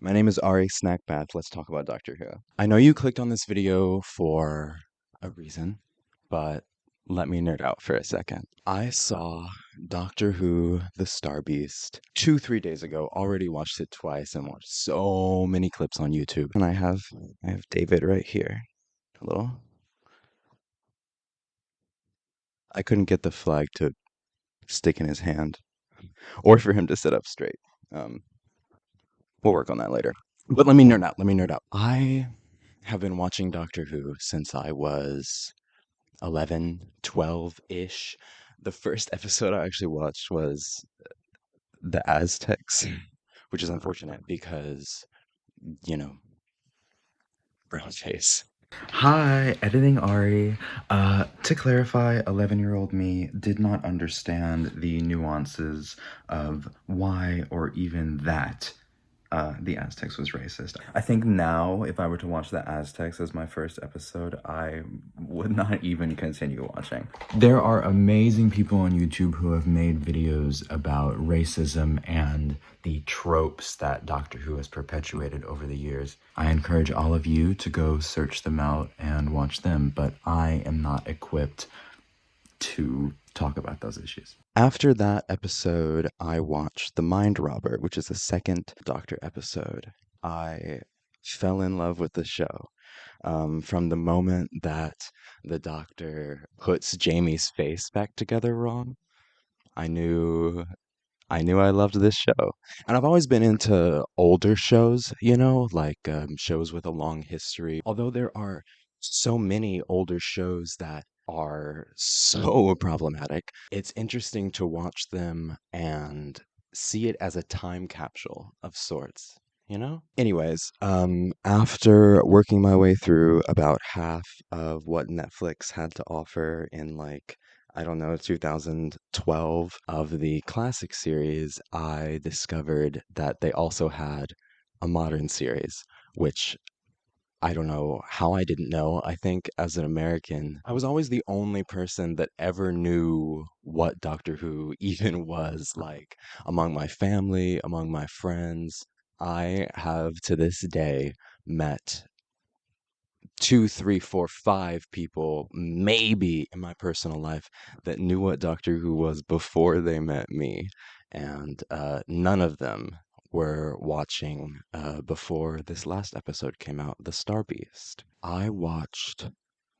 My name is Ari Snackbath. Let's talk about Doctor Who. I know you clicked on this video for a reason, but let me nerd out for a second. I saw Doctor Who The Star Beast 3 days ago. Already watched it twice and watched so many clips on YouTube. And I have David right here. A little. I couldn't get the flag to stick in his hand or for him to sit up straight. Um, we'll work on that later. But let me nerd out. Let me nerd out. I have been watching Doctor Who since I was 11, 12-ish. The first episode I actually watched was The Aztecs, which is unfortunate because, you know, brown face. Hi, editing Ari. To clarify, 11-year-old me did not understand the nuances of why or even that the Aztecs was racist. I think now, if I were to watch the Aztecs as my first episode, I would not even continue watching. There are amazing people on YouTube who have made videos about racism and the tropes that Doctor Who has perpetuated over the years. I encourage all of you to go search them out and watch them, but I am not equipped to talk about those issues. After that episode, I watched The Mind Robber, which is the second Doctor episode. I fell in love with the show. From the moment that the Doctor puts Jamie's face back together wrong, I knew I loved this show. And I've always been into older shows, like shows with a long history. Although there are so many older shows that are so problematic, it's interesting to watch them and see it as a time capsule of sorts. Anyways, after working my way through about half of what Netflix had to offer in I don't know, 2012 of the classic series, I discovered that they also had a modern series, which I don't know how I didn't know. I think as an American, I was always the only person that ever knew what Doctor Who even was like among my family, among my friends. I have to this day met two, three, four, five people, maybe in my personal life, that knew what Doctor Who was before they met me. And none of them were watching before this last episode came out, The Star Beast. I watched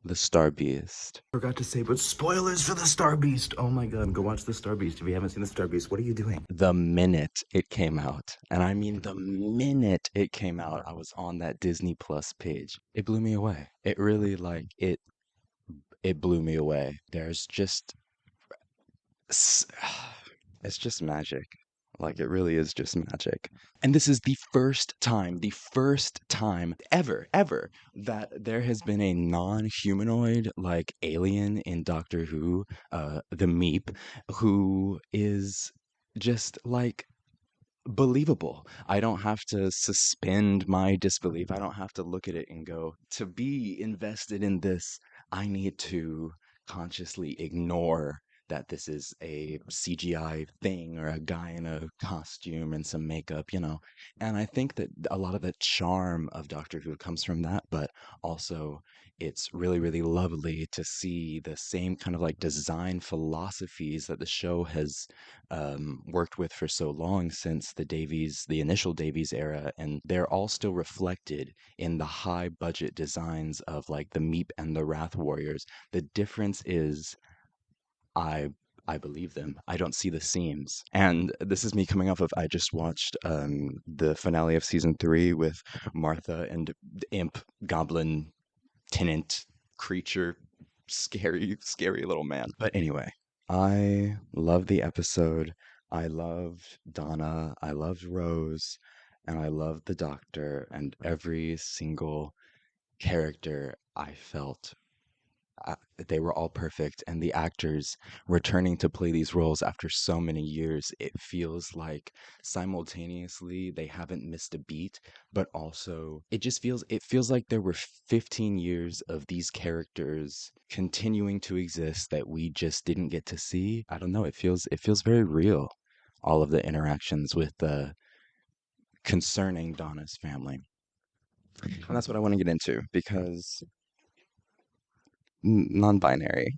The Star Beast. Forgot to say, but spoilers for The Star Beast. Oh my god, go watch The Star Beast. If you haven't seen The Star Beast, what are you doing? The minute it came out, and I mean the minute it came out, I was on that Disney Plus page. It blew me away. It really it blew me away. There's just s- it's just magic. Like it really is just magic. And this is the first time ever that there has been a non-humanoid like alien in Doctor Who, the Meep, who is just like believable. I don't have to suspend my disbelief. I don't have to look at it and go, to be invested in this, I need to consciously ignore that this is a CGI thing or a guy in a costume and some makeup. And I think that a lot of the charm of Doctor Who comes from that, but also it's really, really lovely to see the same kind of like design philosophies that the show has worked with for so long since the initial Davies era, and they're all still reflected in the high budget designs of like the Meep and the Wrath Warriors. The difference is I I believe them. I don't see the seams. And this is me coming off of I just watched the finale of season 3 with Martha and the imp goblin tenant creature, scary, scary little man. But anyway, I love the episode. I loved Donna. I loved Rose. And I loved the doctor. And every single character I felt they were all perfect. And the actors returning to play these roles after so many years, it feels like simultaneously they haven't missed a beat, but also it feels like there were 15 years of these characters continuing to exist that we just didn't get to see. I don't know, it feels very real. All of the interactions with the concerning Donna's family. And that's what I want to get into because non-binary.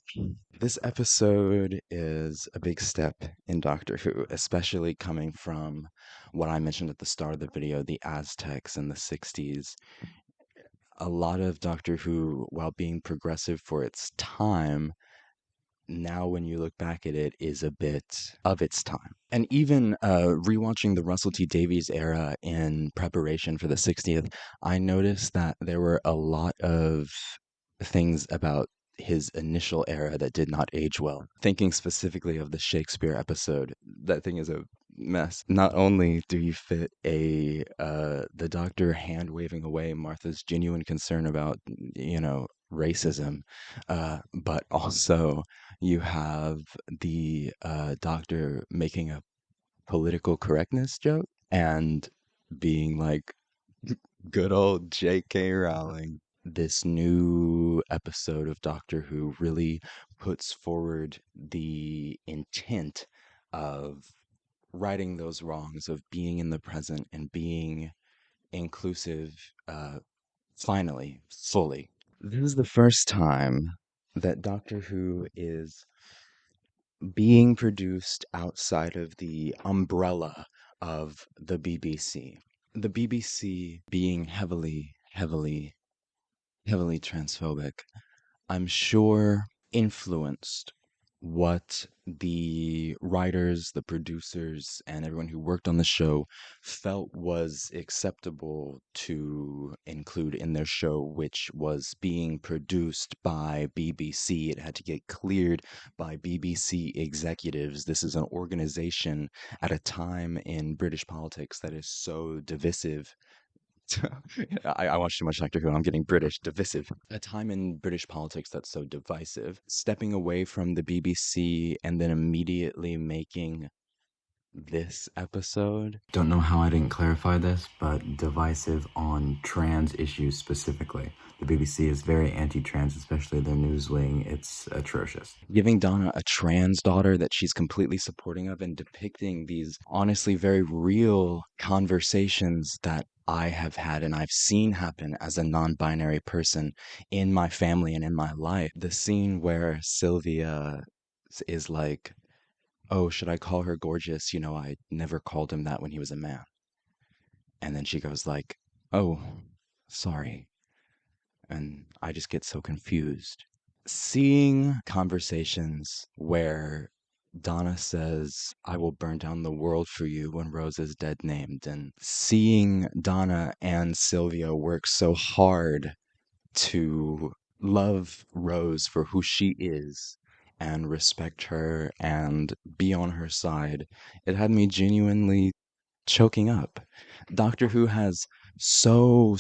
This episode is a big step in Doctor Who, especially coming from what I mentioned at the start of the video, the Aztecs in the 60s. A lot of Doctor Who, while being progressive for its time, now when you look back at it, is a bit of its time. And even rewatching the Russell T Davies era in preparation for the 60th, I noticed that there were a lot of things about his initial era that did not age well. Thinking specifically of the Shakespeare episode, that thing is a mess. Not only do you fit the doctor hand waving away Martha's genuine concern about, racism, but also you have the doctor making a political correctness joke and being like, good old J.K. Rowling. This new episode of Doctor Who really puts forward the intent of righting those wrongs, of being in the present and being inclusive, finally, fully. This is the first time that Doctor Who is being produced outside of the umbrella of the BBC. The BBC being heavily, heavily, heavily transphobic, I'm sure influenced what the writers, the producers, and everyone who worked on the show felt was acceptable to include in their show, which was being produced by BBC. It had to get cleared by BBC executives. This is an organization at a time in British politics that is so divisive. I watch too much Doctor Who. I'm getting British divisive. A time in British politics that's so divisive. Stepping away from the BBC and then immediately making this episode. Don't know how I didn't clarify this, but divisive on trans issues specifically. The BBC is very anti-trans, especially their news wing. It's atrocious. Giving Donna a trans daughter that she's completely supporting of and depicting these honestly very real conversations that I have had and I've seen happen as a non-binary person in my family and in my life. The scene where Sylvia is like, oh, should I call her gorgeous? I never called him that when he was a man. And then she goes like, oh, sorry. And I just get so confused. Seeing conversations where Donna says, I will burn down the world for you when Rose is dead named, and seeing Donna and Sylvia work so hard to love Rose for who she is and respect her and be on her side, it had me genuinely choking up. Doctor Who has so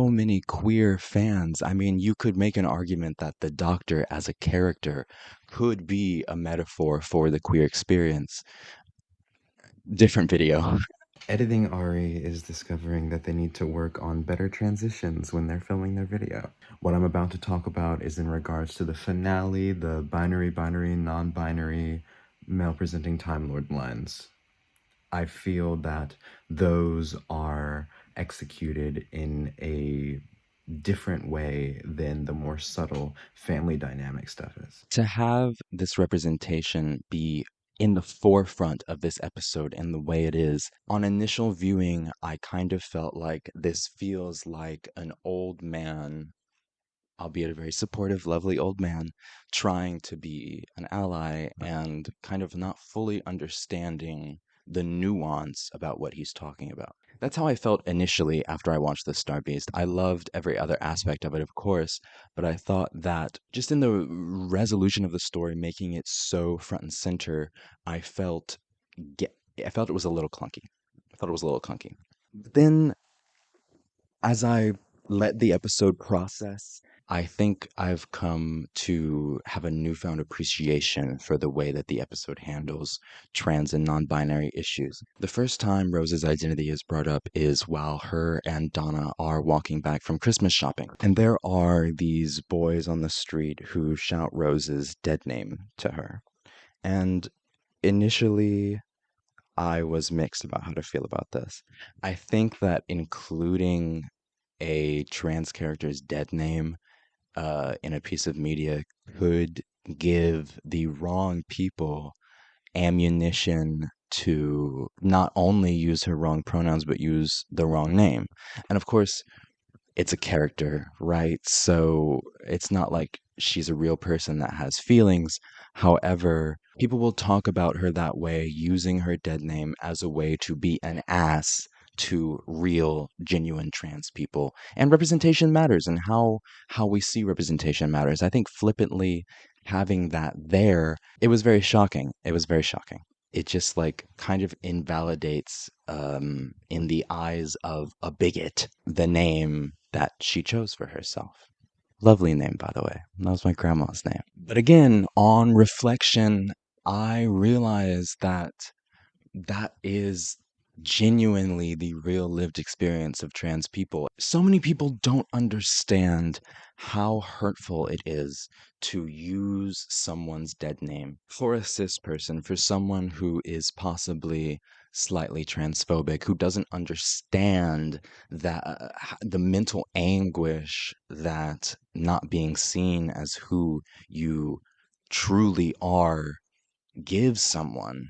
many queer fans. I mean, you could make an argument that the Doctor as a character could be a metaphor for the queer experience. Different video. Editing Ari is discovering that they need to work on better transitions when they're filming their video. What I'm about to talk about is in regards to the finale, the binary, non-binary, male-presenting Time Lord lines. I feel that those are executed in a different way than the more subtle family dynamic stuff is. To have this representation be in the forefront of this episode and the way it is, on initial viewing, I kind of felt like this feels like an old man, albeit a very supportive, lovely old man, trying to be an ally and kind of not fully understanding the nuance about what he's talking about. That's how I felt initially after I watched The Star Beast. I loved every other aspect of it, of course, but I thought that just in the resolution of the story, making it so front and center, I felt it was a little clunky. I thought it was a little clunky. Then, as I let the episode process, I think I've come to have a newfound appreciation for the way that the episode handles trans and non-binary issues. The first time Rose's identity is brought up is while her and Donna are walking back from Christmas shopping. And there are these boys on the street who shout Rose's dead name to her. And initially, I was mixed about how to feel about this. I think that including a trans character's dead name in a piece of media could give the wrong people ammunition to not only use her wrong pronouns, but use the wrong name. And of course, it's a character, right? So it's not like she's a real person that has feelings. However, people will talk about her that way, using her dead name as a way to be an ass to real, genuine trans people. And representation matters, and how we see representation matters. I think flippantly having that there, it was very shocking. It was very shocking. It just like kind of invalidates in the eyes of a bigot the name that she chose for herself. Lovely name, by the way. That was my grandma's name. But again, on reflection, I realized that that is genuinely the real lived experience of trans people. So many people don't understand how hurtful it is to use someone's dead name for a cis person, for someone who is possibly slightly transphobic, who doesn't understand that the mental anguish that not being seen as who you truly are gives someone.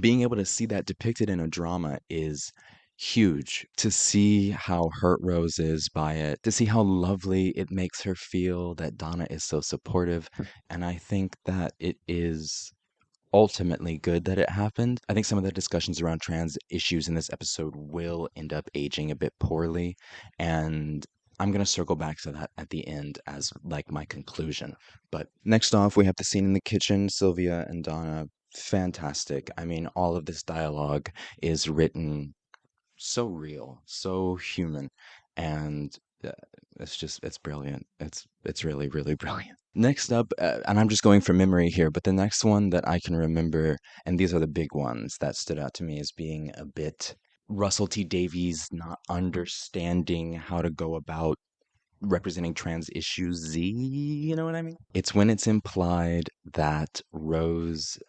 Being able to see that depicted in a drama is huge. To see how hurt Rose is by it, to see how lovely it makes her feel that Donna is so supportive. And I think that it is ultimately good that it happened. I think some of the discussions around trans issues in this episode will end up aging a bit poorly. And I'm going to circle back to that at the end as like my conclusion. But next off, we have the scene in the kitchen, Sylvia and Donna. Fantastic. I mean, all of this dialogue is written so real, so human, and uh, it's brilliant. It's really really brilliant. Next up, and I'm just going from memory here, but the next one that I can remember, and these are the big ones that stood out to me as being a bit Russell T Davies not understanding how to go about representing trans issues Z, you know what I mean? It's when it's implied that Rose's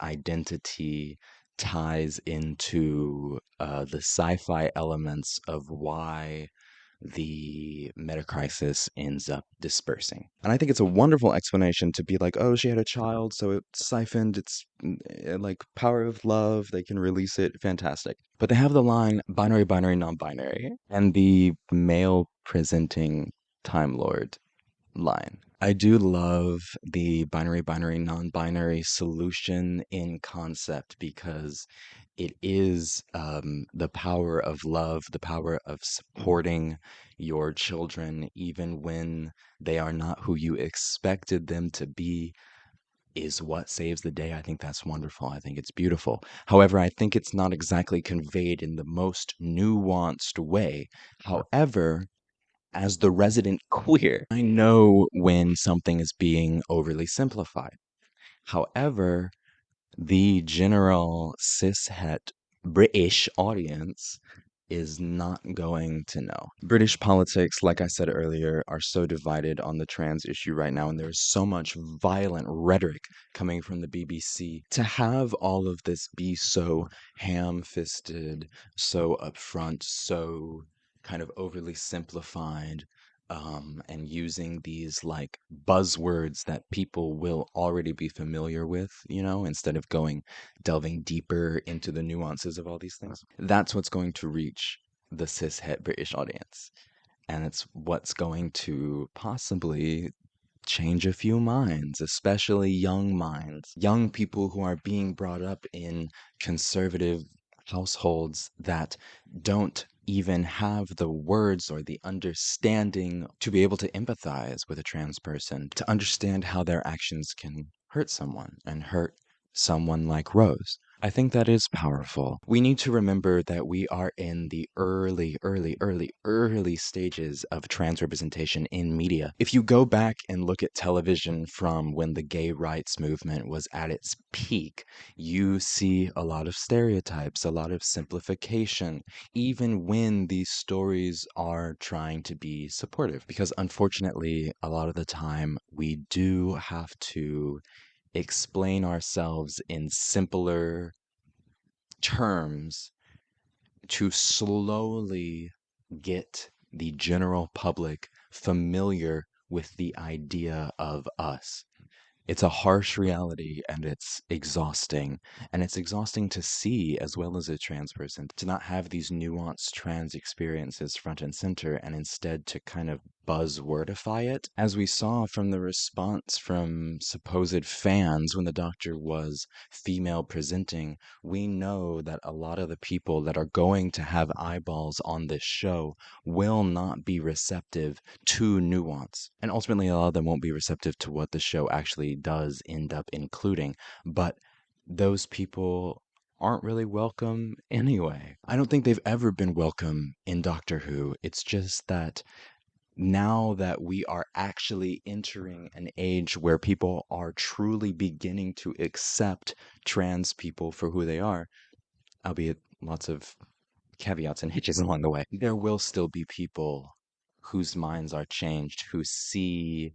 identity ties into the sci-fi elements of why the metacrisis ends up dispersing. And I think it's a wonderful explanation to be like, oh, she had a child, so it siphoned its like power of love, they can release it, fantastic. But they have the line binary, binary, non-binary, and the male presenting Time Lord line. I do love the binary, binary, non-binary solution in concept because it is the power of love, the power of supporting your children, even when they are not who you expected them to be, is what saves the day. I think that's wonderful. I think it's beautiful. However, I think it's not exactly conveyed in the most nuanced way. However, as the resident queer, I know when something is being overly simplified. However, the general cishet British audience is not going to know. British politics, like I said earlier, are so divided on the trans issue right now, and there's so much violent rhetoric coming from the BBC. To have all of this be so ham fisted, so upfront, so kind of overly simplified, and using these like buzzwords that people will already be familiar with, you know, instead of delving deeper into the nuances of all these things. That's what's going to reach the cishet British audience. And it's what's going to possibly change a few minds, especially young minds, young people who are being brought up in conservative households that don't even have the words or the understanding to be able to empathize with a trans person, to understand how their actions can hurt someone and hurt someone like Rose. I think that is powerful. We need to remember that we are in the early stages of trans representation in media. If you go back and look at television from when the gay rights movement was at its peak, you see a lot of stereotypes, a lot of simplification, even when these stories are trying to be supportive. Because unfortunately, a lot of the time, we do have to explain ourselves in simpler terms to slowly get the general public familiar with the idea of us. It's a harsh reality and it's exhausting. And it's exhausting to see as well as a trans person to not have these nuanced trans experiences front and center and instead to kind of buzzwordify it. As we saw from the response from supposed fans when the doctor was female presenting, we know that a lot of the people that are going to have eyeballs on this show will not be receptive to nuance. And ultimately, a lot of them won't be receptive to what the show actually does end up including. But those people aren't really welcome anyway. I don't think they've ever been welcome in Doctor Who. It's just that now that we are actually entering an age where people are truly beginning to accept trans people for who they are, albeit lots of caveats and hitches along the way, there will still be people whose minds are changed, who see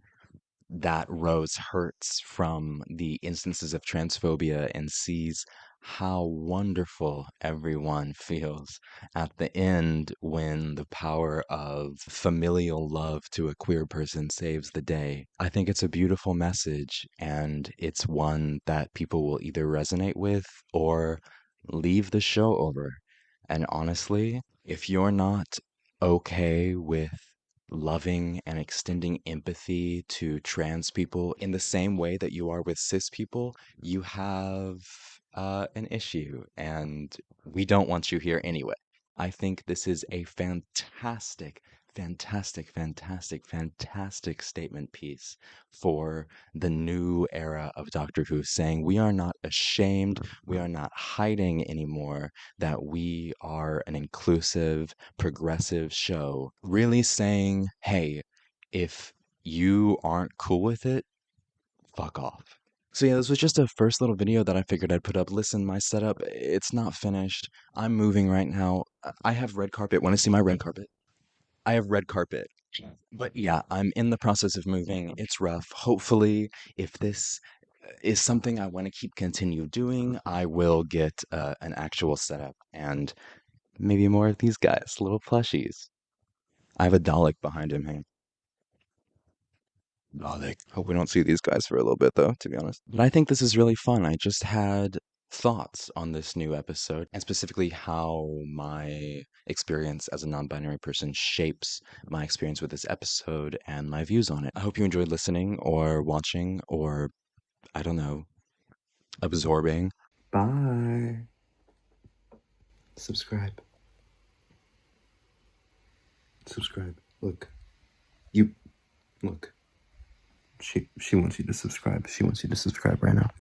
that Rose hurts from the instances of transphobia and sees how wonderful everyone feels at the end when the power of familial love to a queer person saves the day. I think it's a beautiful message, and it's one that people will either resonate with or leave the show over. And honestly, if you're not okay with loving and extending empathy to trans people in the same way that you are with cis people, you have an issue, and we don't want you here anyway. I think this is a fantastic, fantastic, fantastic, fantastic statement piece for the new era of Doctor Who, saying we are not ashamed, we are not hiding anymore, that we are an inclusive, progressive show, really saying, hey, if you aren't cool with it, fuck off. So yeah, this was just a first little video that I figured I'd put up. Listen, my setup, it's not finished. I'm moving right now. I have red carpet. Want to see my red carpet? I have red carpet. But yeah, I'm in the process of moving. It's rough. Hopefully, if this is something I want to keep continue doing, I will get an actual setup and maybe more of these guys, little plushies. I have a Dalek behind him. Hey, Dalek. Hope we don't see these guys for a little bit, though, to be honest. But I think this is really fun. I just had thoughts on this new episode and specifically how my experience as a non-binary person shapes my experience with this episode and my views on it. I hope you enjoyed listening or watching or, I don't know, absorbing. Bye. Subscribe. Subscribe. Look. You look. She wants you to subscribe. She wants you to subscribe right now.